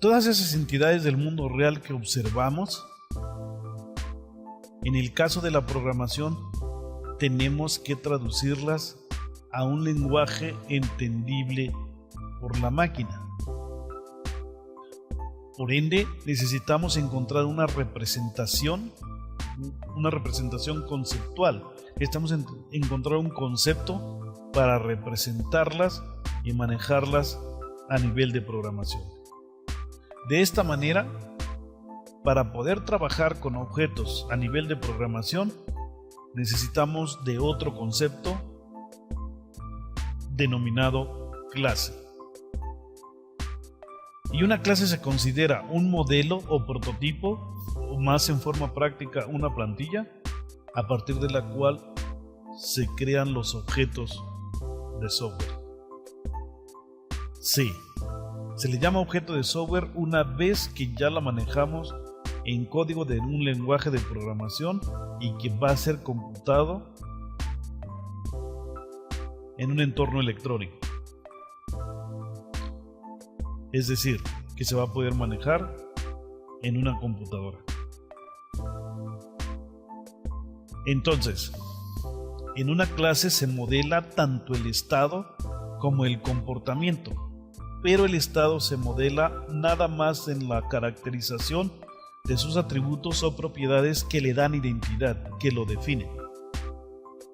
Todas esas entidades del mundo real que observamos, en el caso de la programación, tenemos que traducirlas a un lenguaje entendible por la máquina. Por ende, necesitamos encontrar una representación conceptual. Necesitamos encontrar un concepto para representarlas y manejarlas a nivel de programación. De esta manera, para poder trabajar con objetos a nivel de programación, necesitamos de otro concepto denominado clase. Y una clase se considera un modelo o prototipo, o más en forma práctica una plantilla, a partir de la cual se crean los objetos de software. Sí, se le llama objeto de software una vez que ya la manejamos en código de un lenguaje de programación y que va a ser computado en un entorno electrónico. Es decir, que se va a poder manejar en una computadora. Entonces, en una clase se modela tanto el estado como el comportamiento, pero el estado se modela nada más en la caracterización de sus atributos o propiedades que le dan identidad, que lo definen.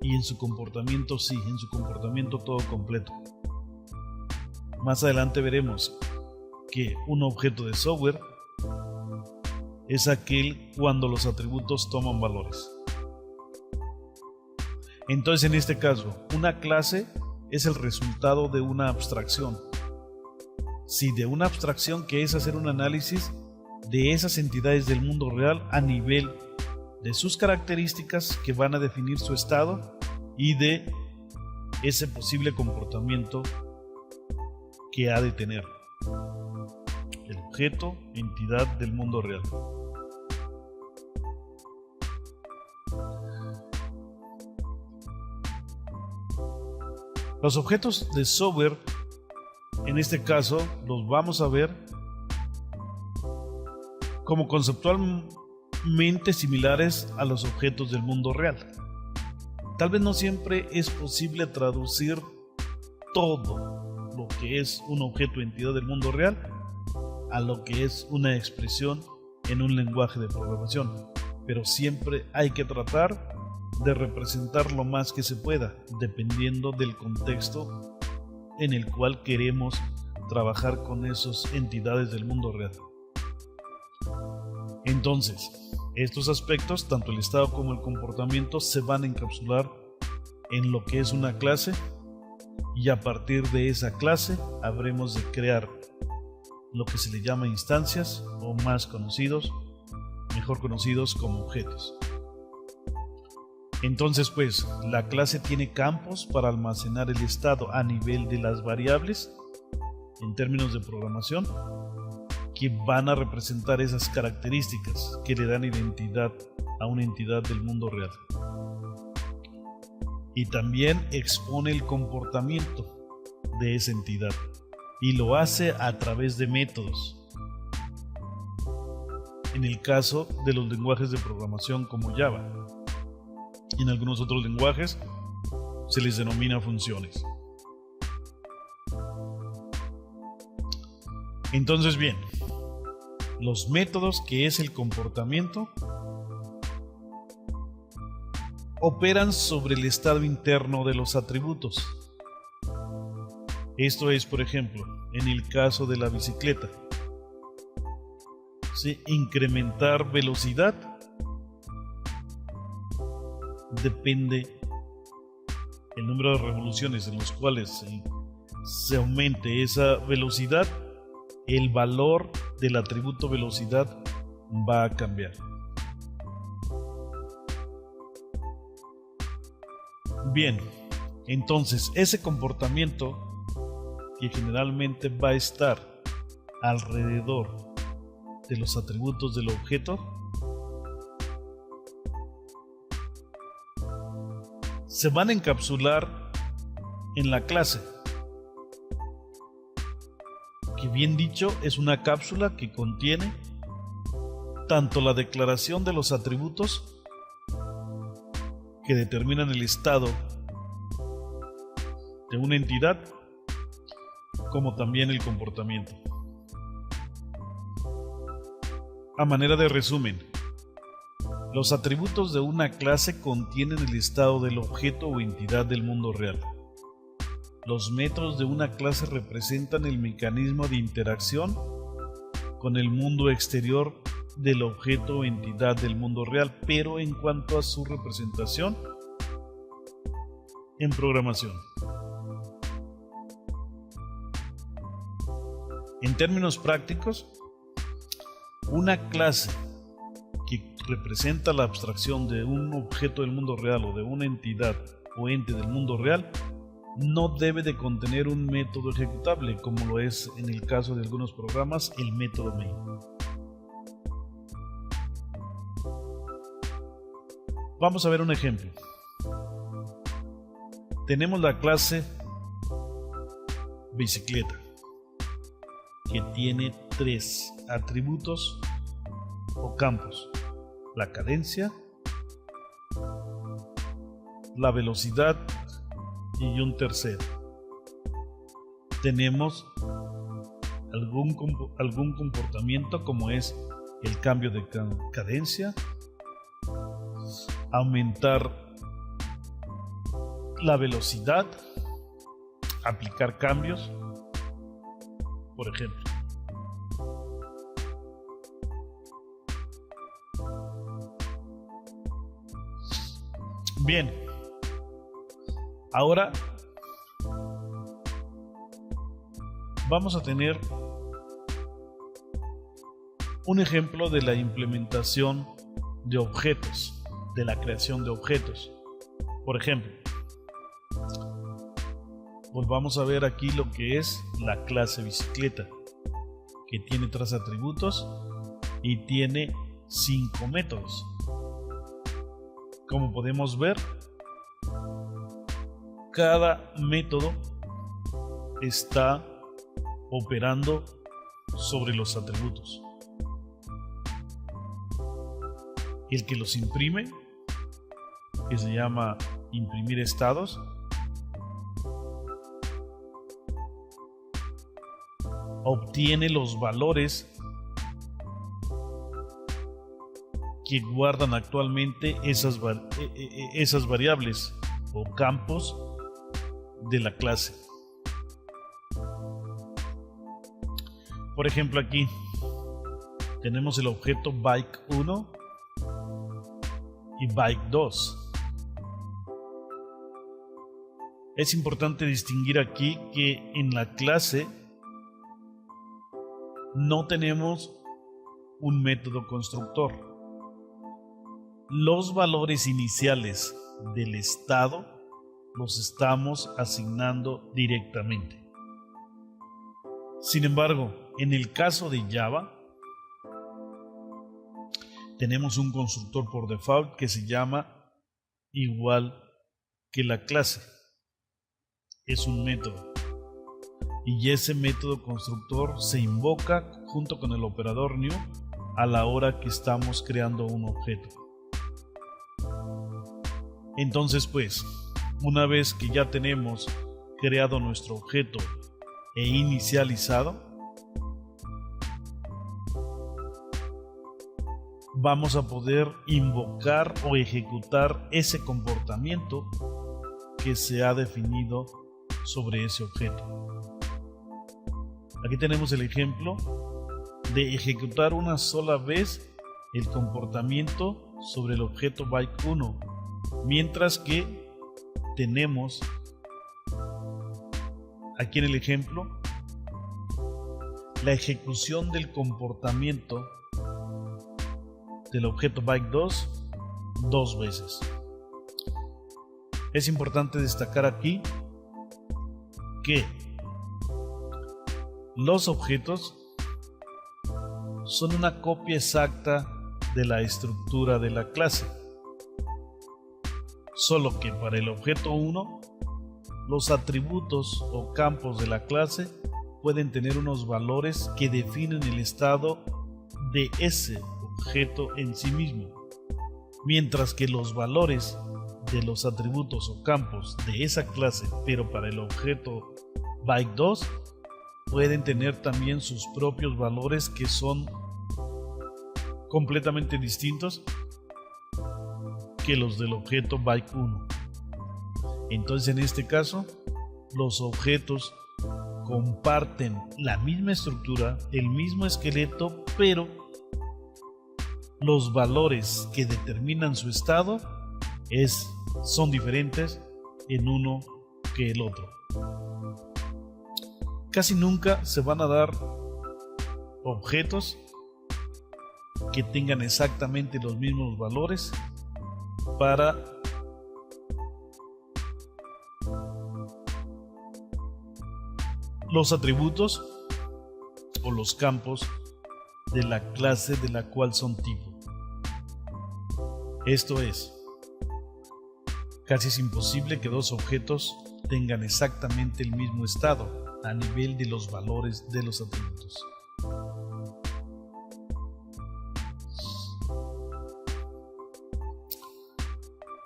Y en su comportamiento sí, en su comportamiento todo completo. Más adelante veremos que un objeto de software es aquel cuando los atributos toman valores. Entonces, en este caso, una clase es el resultado de una abstracción. Sí, de una abstracción que es hacer un análisis de esas entidades del mundo real a nivel de sus características que van a definir su estado y de ese posible comportamiento que ha de tener el objeto, entidad del mundo real. Los objetos de software, en este caso, los vamos a ver como conceptualmente similares a los objetos del mundo real. Tal vez no siempre es posible traducir todo lo que es un objeto o entidad del mundo real a lo que es una expresión en un lenguaje de programación, pero siempre hay que tratar de representar lo más que se pueda, dependiendo del contexto en el cual queremos trabajar con esas entidades del mundo real. Entonces, estos aspectos, tanto el estado como el comportamiento, se van a encapsular en lo que es una clase, y a partir de esa clase habremos de crear lo que se le llama instancias, o mejor conocidos como objetos. Entonces, pues, la clase tiene campos para almacenar el estado a nivel de las variables en términos de programación, que van a representar esas características que le dan identidad a una entidad del mundo real. Y también expone el comportamiento de esa entidad, y lo hace a través de métodos. En el caso de los lenguajes de programación como Java, y en algunos otros lenguajes se les denomina funciones. Entonces, bien, los métodos, que es el comportamiento, operan sobre el estado interno de los atributos. Esto es, por ejemplo, en el caso de la bicicleta, ¿sí? Incrementar velocidad depende el número de revoluciones en los cuales se aumente esa velocidad, el valor del atributo velocidad va a cambiar. Bien, entonces ese comportamiento, que generalmente va a estar alrededor de los atributos del objeto, se van a encapsular en la clase. que bien dicho es una cápsula que contiene tanto la declaración de los atributos que determinan el estado de una entidad, como también el comportamiento. A manera de resumen, los atributos de una clase contienen el estado del objeto o entidad del mundo real. Los métodos de una clase representan el mecanismo de interacción con el mundo exterior del objeto o entidad del mundo real, pero en cuanto a su representación en programación. En términos prácticos, una clase que representa la abstracción de un objeto del mundo real o de una entidad o ente del mundo real no debe de contener un método ejecutable, como lo es en el caso de algunos programas el método main. Vamos a ver un ejemplo. Tenemos la clase bicicleta, que tiene 3 atributos o campos: la cadencia, la velocidad y un tercero. Tenemos algún comportamiento, como es el cambio de cadencia, aumentar la velocidad, aplicar cambios, por ejemplo. Bien, ahora vamos a tener un ejemplo de la implementación de objetos, de la creación de objetos. Por ejemplo, volvamos a ver aquí lo que es la clase bicicleta, que tiene 3 atributos y tiene 5 métodos. Como podemos ver, cada método está operando sobre los atributos. El que los imprime, que se llama imprimir estados, obtiene los valores que guardan actualmente esas variables o campos de la clase. Por ejemplo, aquí tenemos el objeto bike 1 y bike 2. Es importante distinguir aquí que en la clase no tenemos un método constructor. Los valores iniciales del estado los estamos asignando directamente. Sin embargo, en el caso de Java, tenemos un constructor por default que se llama igual que la clase. Es un método. Y ese método constructor se invoca junto con el operador new a la hora que estamos creando un objeto. Entonces, pues, una vez que ya tenemos creado nuestro objeto e inicializado, vamos a poder invocar o ejecutar ese comportamiento que se ha definido sobre ese objeto. Aquí tenemos el ejemplo de ejecutar una sola vez el comportamiento sobre el objeto bike 1, mientras que tenemos aquí en el ejemplo la ejecución del comportamiento del objeto bike 2 veces. Es importante destacar aquí que los objetos son una copia exacta de la estructura de la clase, solo que para el objeto 1 los atributos o campos de la clase pueden tener unos valores que definen el estado de ese objeto en sí mismo, mientras que los valores de los atributos o campos de esa clase, pero para el objeto byte2, pueden tener también sus propios valores que son completamente distintos que los del objeto byte1. Entonces, en este caso, los objetos comparten la misma estructura, el mismo esqueleto, pero los valores que determinan su estado son diferentes en uno que el otro. Casi nunca se van a dar objetos que tengan exactamente los mismos valores para los atributos o los campos de la clase de la cual son tipo. Esto es, casi es imposible que dos objetos tengan exactamente el mismo estado a nivel de los valores de los atributos.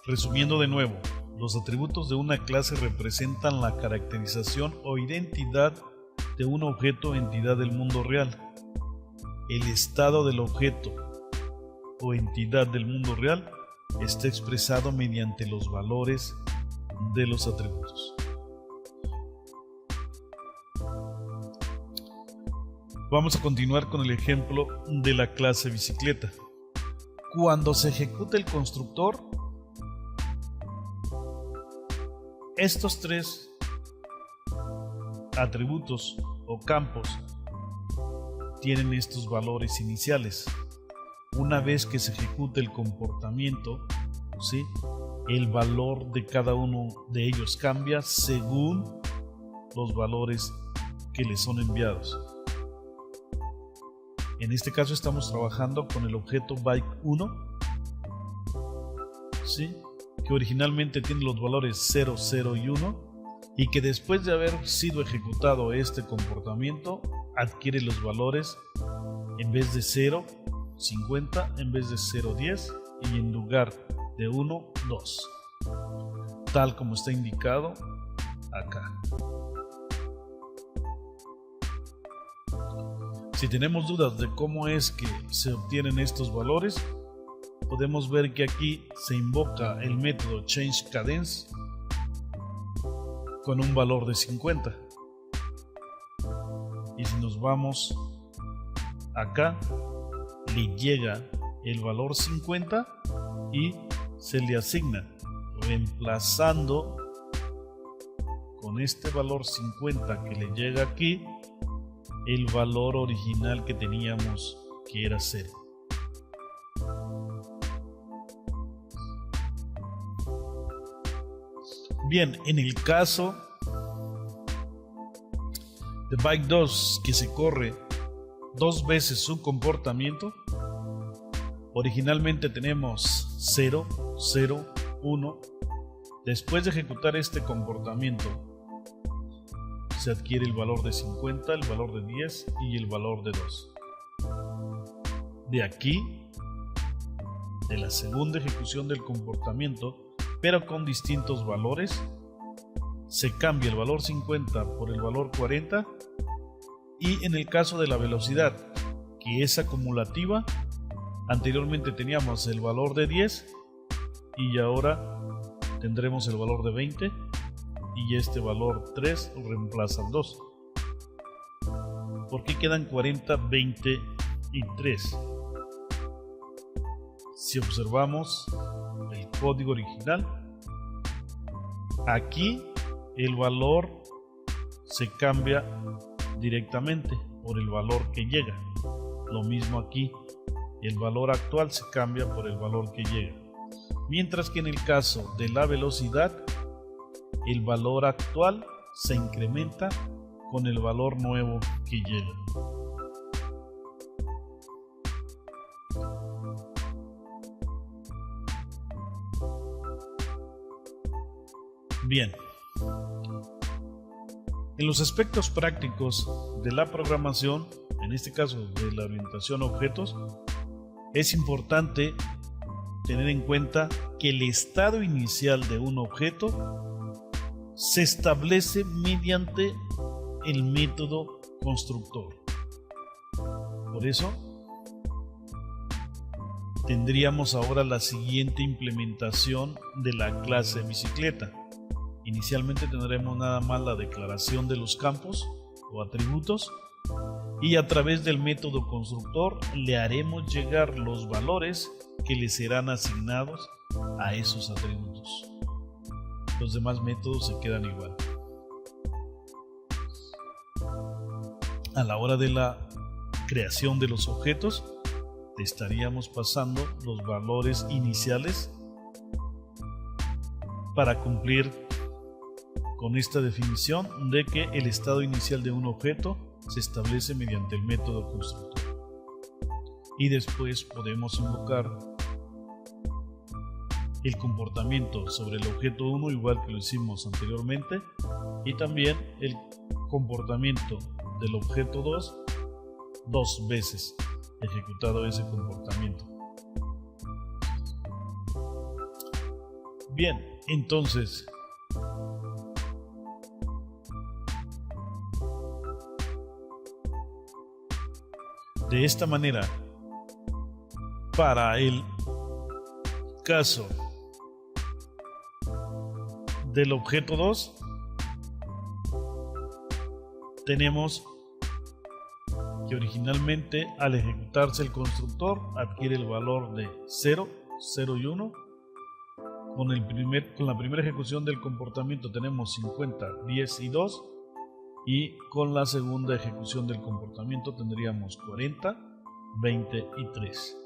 Resumiendo de nuevo, los atributos de una clase representan la caracterización o identidad de un objeto o entidad del mundo real. El estado del objeto o entidad del mundo real está expresado mediante los valores de los atributos. Vamos a continuar con el ejemplo de la clase bicicleta. Cuando se ejecuta el constructor, estos tres atributos o campos tienen estos valores iniciales. Una vez que se ejecuta el comportamiento, ¿sí?, el valor de cada uno de ellos cambia según los valores que les son enviados. En este caso estamos trabajando con el objeto byte1, ¿sí?, que originalmente tiene los valores 0, 0 y 1, y que después de haber sido ejecutado este comportamiento adquiere los valores, en vez de 0, 50, en vez de 0, 10, y en lugar de 1, 2, tal como está indicado acá. Si tenemos dudas de cómo es que se obtienen estos valores, podemos ver que aquí se invoca el método changeCadence con un valor de 50. Y si nos vamos acá, le llega el valor 50 y se le asigna, reemplazando con este valor 50 que le llega aquí el valor original que teníamos, que era 0. Bien, en el caso de byte2, que se corre dos veces su comportamiento, originalmente tenemos 0, 0, 1. Después de ejecutar este comportamiento, se adquiere el valor de 50, el valor de 10 y el valor de 2. De aquí, de la segunda ejecución del comportamiento, pero con distintos valores, se cambia el valor 50 por el valor 40, y en el caso de la velocidad, que es acumulativa, anteriormente teníamos el valor de 10 y ahora tendremos el valor de 20, y este valor 3 reemplaza el 2. ¿Por qué quedan 40, 20 y 3? Si observamos el código original, aquí el valor se cambia directamente por el valor que llega. Lo mismo aquí, el valor actual se cambia por el valor que llega. Mientras que en el caso de la velocidad, el valor actual se incrementa con el valor nuevo que llega. Bien. En los aspectos prácticos de la programación, en este caso de la orientación a objetos, es importante tener en cuenta que el estado inicial de un objeto se establece mediante el método constructor. Por eso, tendríamos ahora la siguiente implementación de la clase bicicleta. Inicialmente tendremos nada más la declaración de los campos o atributos y a través del método constructor le haremos llegar los valores que le serán asignados a esos atributos. Los demás métodos se quedan igual. A la hora de la creación de los objetos, te estaríamos pasando los valores iniciales para cumplir con esta definición de que el estado inicial de un objeto se establece mediante el método constructor. Y después podemos invocar el comportamiento sobre el objeto 1 igual que lo hicimos anteriormente, y también el comportamiento del objeto 2 dos veces ejecutado ese comportamiento. Bien, entonces de esta manera, para el caso del objeto 2, tenemos que originalmente al ejecutarse el constructor adquiere el valor de 0, 0 y 1. Con la primera ejecución del comportamiento tenemos 50, 10 y 2. Y con la segunda ejecución del comportamiento tendríamos 40, 20 y 3.